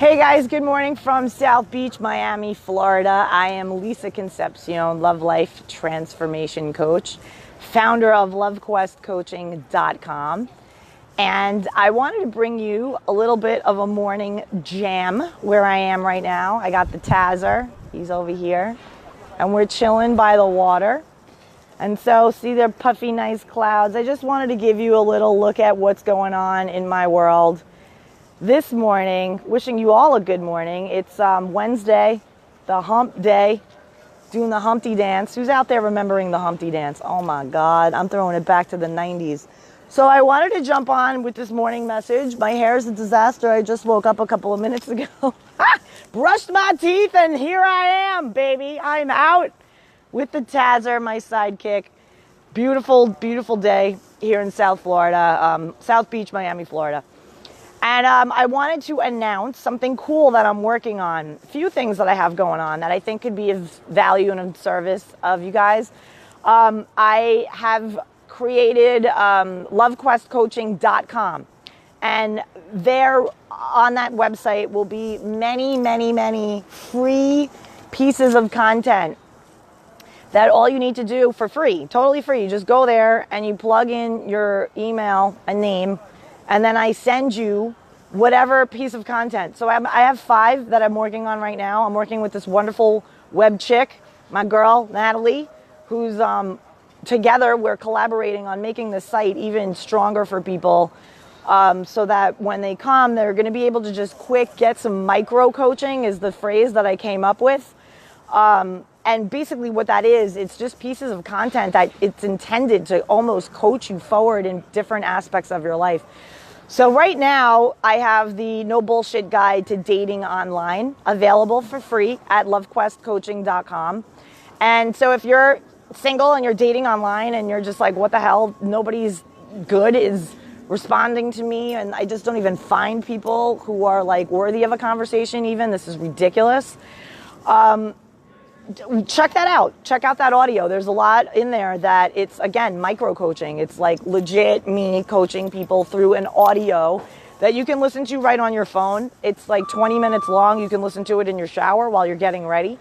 Hey guys, good morning from South Beach, Miami, Florida. I am Lisa Concepcion, Love Life Transformation Coach, founder of LoveQuestCoaching.com. And I wanted to bring you a little bit of a morning jam where I am right now. I got the Tazzer, he's over here, and we're chilling by the water. And so, see the puffy, nice clouds. I just wanted to give you a little look at what's going on in my world this morning. Wishing you all a good morning. It's Wednesday, the hump day, doing the Humpty dance. Who's out there remembering the Humpty dance? Oh my God, I'm throwing it back to the 90s. So I wanted to jump on with this morning message. My hair is a disaster. I just woke up a couple of minutes ago. Brushed my teeth and here I am, baby. I'm out with the Tazzer, my sidekick. Beautiful, beautiful day here in South Florida, South Beach, Miami, Florida. And I wanted to announce something cool that I'm working on. A few things that I have going on that I think could be of value and of service of you guys. I have created LoveQuestCoaching.com. And there on that website will be many, many, many free pieces of content that all you need to do for free, totally free. You just go there and you plug in your email and name, and then I send you whatever piece of content. So I have 5 that I'm working on right now. I'm working with this wonderful web chick, my girl, Natalie, who's together we're collaborating on making the site even stronger for people, so that when they come, they're gonna be able to just quick get some micro coaching is the phrase that I came up with. And basically what that is, it's just pieces of content that it's intended to almost coach you forward in different aspects of your life. So right now, I have the No Bullshit Guide to Dating Online available for free at LoveQuestCoaching.com. And so if you're single and you're dating online and you're just like, what the hell, nobody's good is responding to me and I just don't even find people who are like worthy of a conversation even, this is ridiculous. Check that out. Check out that audio. There's a lot in there that it's, again, micro coaching. It's like legit me coaching people through an audio that you can listen to right on your phone. It's like 20 minutes long. You can listen to it in your shower while you're getting ready.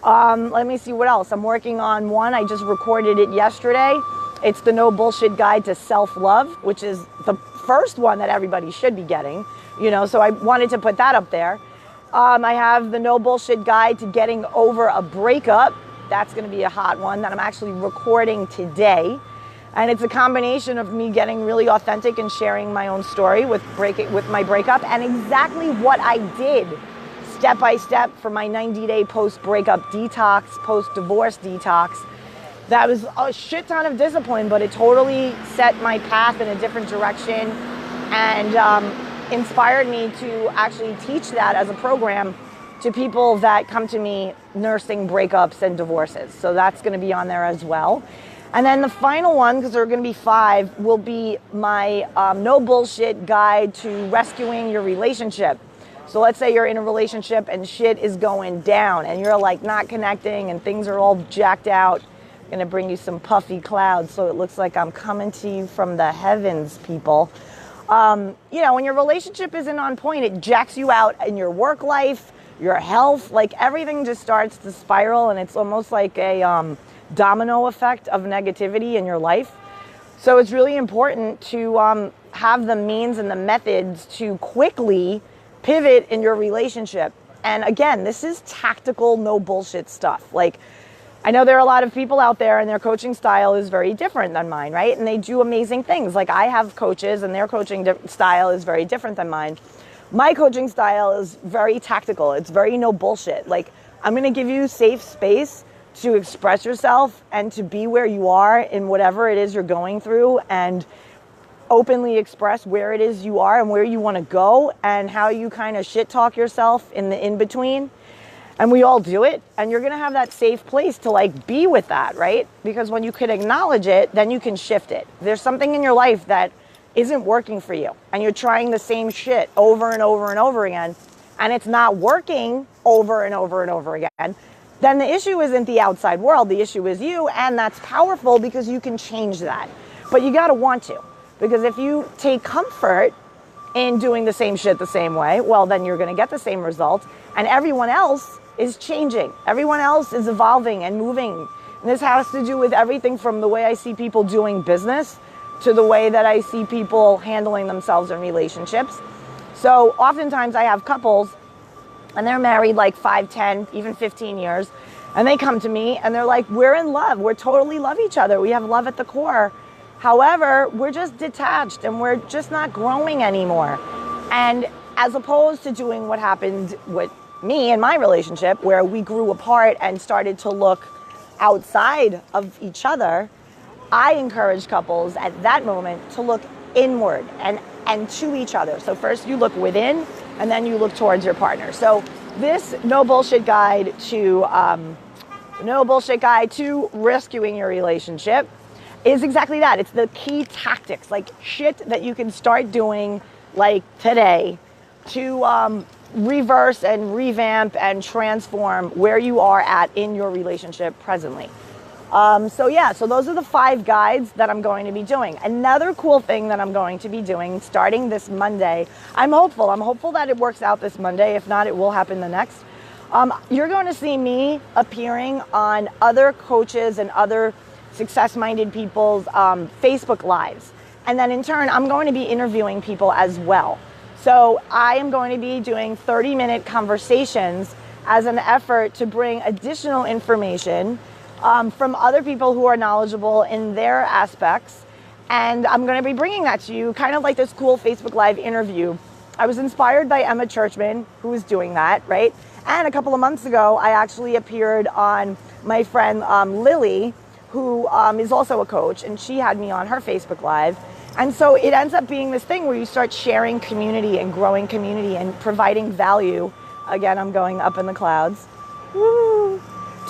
Let me see what else. I'm working on one. I just recorded it yesterday. It's the No Bullshit Guide to Self-Love, which is the first one that everybody should be getting, you know, so I wanted to put that up there. I have the No Bullshit Guide to Getting Over a Breakup. That's going to be a hot one that I'm actually recording today. And it's a combination of me getting really authentic and sharing my own story with my breakup and exactly what I did step by step for my 90-day post-breakup detox, post-divorce detox. That was a shit ton of discipline, but it totally set my path in a different direction and inspired me to actually teach that as a program to people that come to me nursing breakups and divorces. So that's going to be on there as well. And then the final one, because there are going to be 5, will be my No Bullshit Guide to Rescuing Your Relationship. So let's say you're in a relationship and shit is going down and you're like not connecting and things are all jacked out. I'm going to bring you some puffy clouds so it looks like I'm coming to you from the heavens, people. You know, when your relationship isn't on point, it jacks you out in your work life, your health, like everything just starts to spiral and it's almost like a domino effect of negativity in your life. So it's really important to have the means and the methods to quickly pivot in your relationship. And again, this is tactical, no bullshit stuff. Like, I know there are a lot of people out there and their coaching style is very different than mine, right? And they do amazing things. Like I have coaches and their coaching style is very different than mine. My coaching style is very tactical. It's very no bullshit. Like I'm going to give you safe space to express yourself and to be where you are in whatever it is you're going through and openly express where it is you are and where you want to go and how you kind of shit talk yourself in the in-between. And we all do it, and you're gonna have that safe place to like be with that, right? Because when you can acknowledge it, then you can shift it. If there's something in your life that isn't working for you, and you're trying the same shit over and over and over again, and it's not working over and over and over again, then the issue isn't the outside world, the issue is you, and that's powerful because you can change that. But you gotta want to, because if you take comfort in doing the same shit the same way, well, then you're going to get the same result. And everyone else is changing. Everyone else is evolving and moving. And this has to do with everything from the way I see people doing business to the way that I see people handling themselves in relationships. So oftentimes I have couples and they're married like 5, 10, even 15 years. And they come to me and they're like, we're in love. We're totally love each other. We have love at the core. However, we're just detached and we're just not growing anymore. And as opposed to doing what happened with me and my relationship, where we grew apart and started to look outside of each other, I encourage couples at that moment to look inward and to each other. So first you look within and then you look towards your partner. So this no bullshit guide to rescuing your relationship is exactly that. It's the key tactics, like shit that you can start doing like today to reverse and revamp and transform where you are at in your relationship presently. So those are the 5 guides that I'm going to be doing. Another cool thing that I'm going to be doing starting this Monday, I'm hopeful that it works out this Monday. If not, it will happen the next. You're going to see me appearing on other coaches and other success-minded people's Facebook Lives. And then in turn, I'm going to be interviewing people as well. So I am going to be doing 30-minute conversations as an effort to bring additional information from other people who are knowledgeable in their aspects. And I'm going to be bringing that to you, kind of like this cool Facebook Live interview. I was inspired by Emma Churchman, who was doing that, right? And a couple of months ago, I actually appeared on my friend Lily, who is also a coach, and she had me on her Facebook Live. And so it ends up being this thing where you start sharing community and growing community and providing value. Again, I'm going up in the clouds. Woo!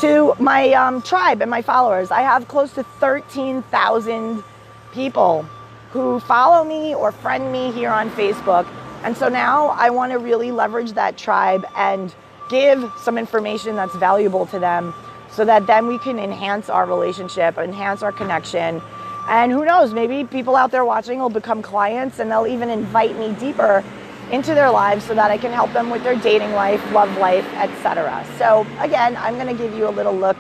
To my tribe and my followers. I have close to 13,000 people who follow me or friend me here on Facebook. And so now I want to really leverage that tribe and give some information that's valuable to them so that then we can enhance our relationship, enhance our connection. And who knows, maybe people out there watching will become clients and they'll even invite me deeper into their lives so that I can help them with their dating life, love life, etc. So again, I'm going to give you a little look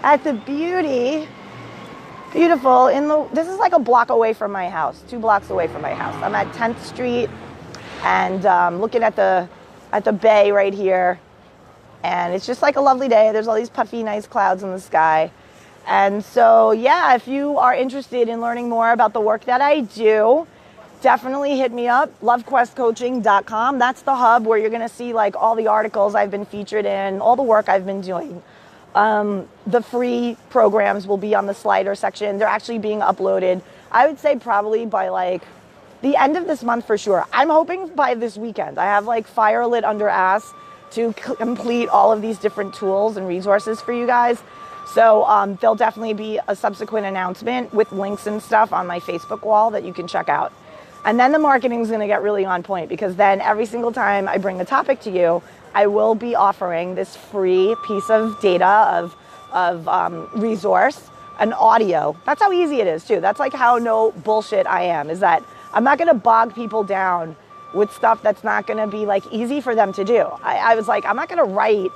at the beautiful this is like a block away from my house, 2 blocks away from my house. I'm at 10th Street and looking at the bay right here. And it's just like a lovely day. There's all these puffy, nice clouds in the sky. And so, yeah, if you are interested in learning more about the work that I do, definitely hit me up, LoveQuestCoaching.com. That's the hub where you're going to see like all the articles I've been featured in, all the work I've been doing. The free programs will be on the slider section. They're actually being uploaded, I would say probably by like the end of this month for sure. I'm hoping by this weekend. I have like fire lit under ass to complete all of these different tools and resources for you guys. So there'll definitely be a subsequent announcement with links and stuff on my Facebook wall that you can check out. And then the marketing is going to get really on point, because then every single time I bring the topic to you, I will be offering this free piece of data of resource, an audio. That's how easy it is too. That's like how no bullshit I am, is that I'm not going to bog people down with stuff that's not going to be like easy for them to do. I was like, I'm not going to write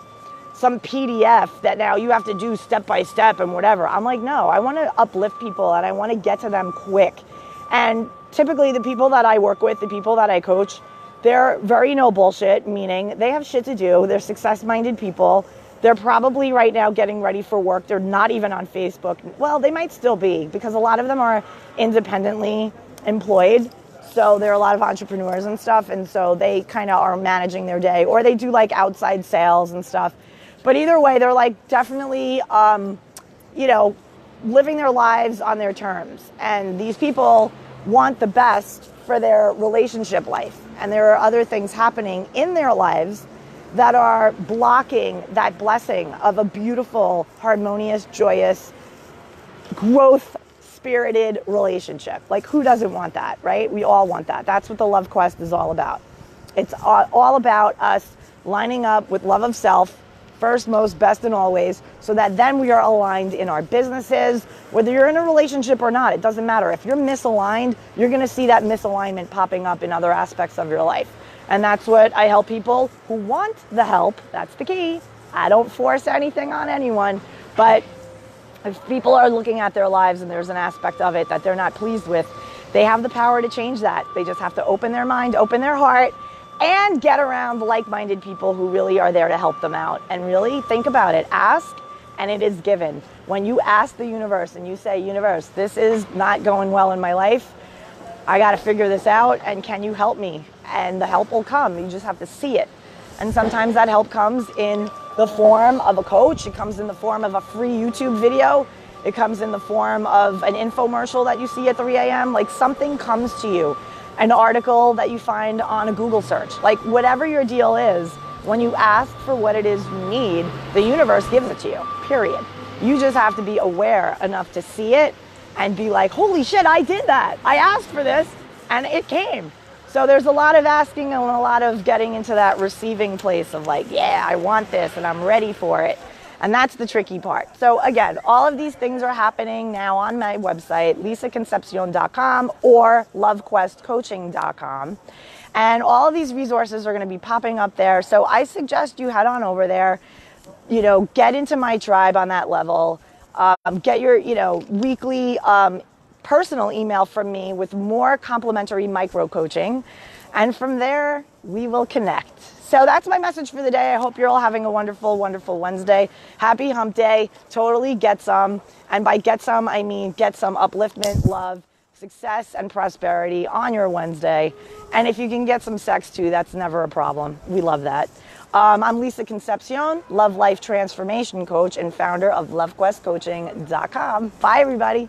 some PDF that now you have to do step by step and whatever. I'm like, no, I want to uplift people and I want to get to them quick. And typically the people that I work with, the people that I coach, they're very no bullshit, meaning they have shit to do. They're success-minded people. They're probably right now getting ready for work. They're not even on Facebook. Well, they might still be, because a lot of them are independently employed. So there are a lot of entrepreneurs and stuff. And so they kind of are managing their day, or they do like outside sales and stuff. But either way, they're like definitely, living their lives on their terms. And these people want the best for their relationship life. And there are other things happening in their lives that are blocking that blessing of a beautiful, harmonious, joyous, growth-spirited relationship. Like, who doesn't want that, right? We all want that. That's what the LoveQuest is all about. It's all about us lining up with love of self, first, most, best, and always, so that then we are aligned in our businesses. Whether you're in a relationship or not, it doesn't matter. If you're misaligned, you're going to see that misalignment popping up in other aspects of your life. And that's what I help people who want the help. That's the key. I don't force anything on anyone, but if people are looking at their lives and there's an aspect of it that they're not pleased with, they have the power to change that. They just have to open their mind, open their heart, and get around like-minded people who really are there to help them out. And really think about it. Ask, and it is given. When you ask the universe and you say, universe, this is not going well in my life, I got to figure this out, and can you help me? And the help will come. You just have to see it. And sometimes that help comes in the form of a coach. It comes in the form of a free YouTube video. It comes in the form of an infomercial that you see at 3 a.m. Like, something comes to you. An article that you find on a Google search. Like, whatever your deal is, when you ask for what it is you need, the universe gives it to you, period. You just have to be aware enough to see it and be like, holy shit, I did that. I asked for this and it came. So there's a lot of asking and a lot of getting into that receiving place of like, yeah, I want this and I'm ready for it. And that's the tricky part. So again, all of these things are happening now on my website, lisaconcepcion.com or lovequestcoaching.com. And all of these resources are going to be popping up there. So I suggest you head on over there, get into my tribe on that level, get your, weekly personal email from me with more complimentary micro coaching. And from there, we will connect. So that's my message for the day. I hope you're all having a wonderful, wonderful Wednesday. Happy hump day. Totally get some. And by get some, I mean get some upliftment, love, success, and prosperity on your Wednesday. And if you can get some sex too, that's never a problem. We love that. I'm Lisa Concepcion, Love Life Transformation Coach and founder of LoveQuestCoaching.com. Bye, everybody.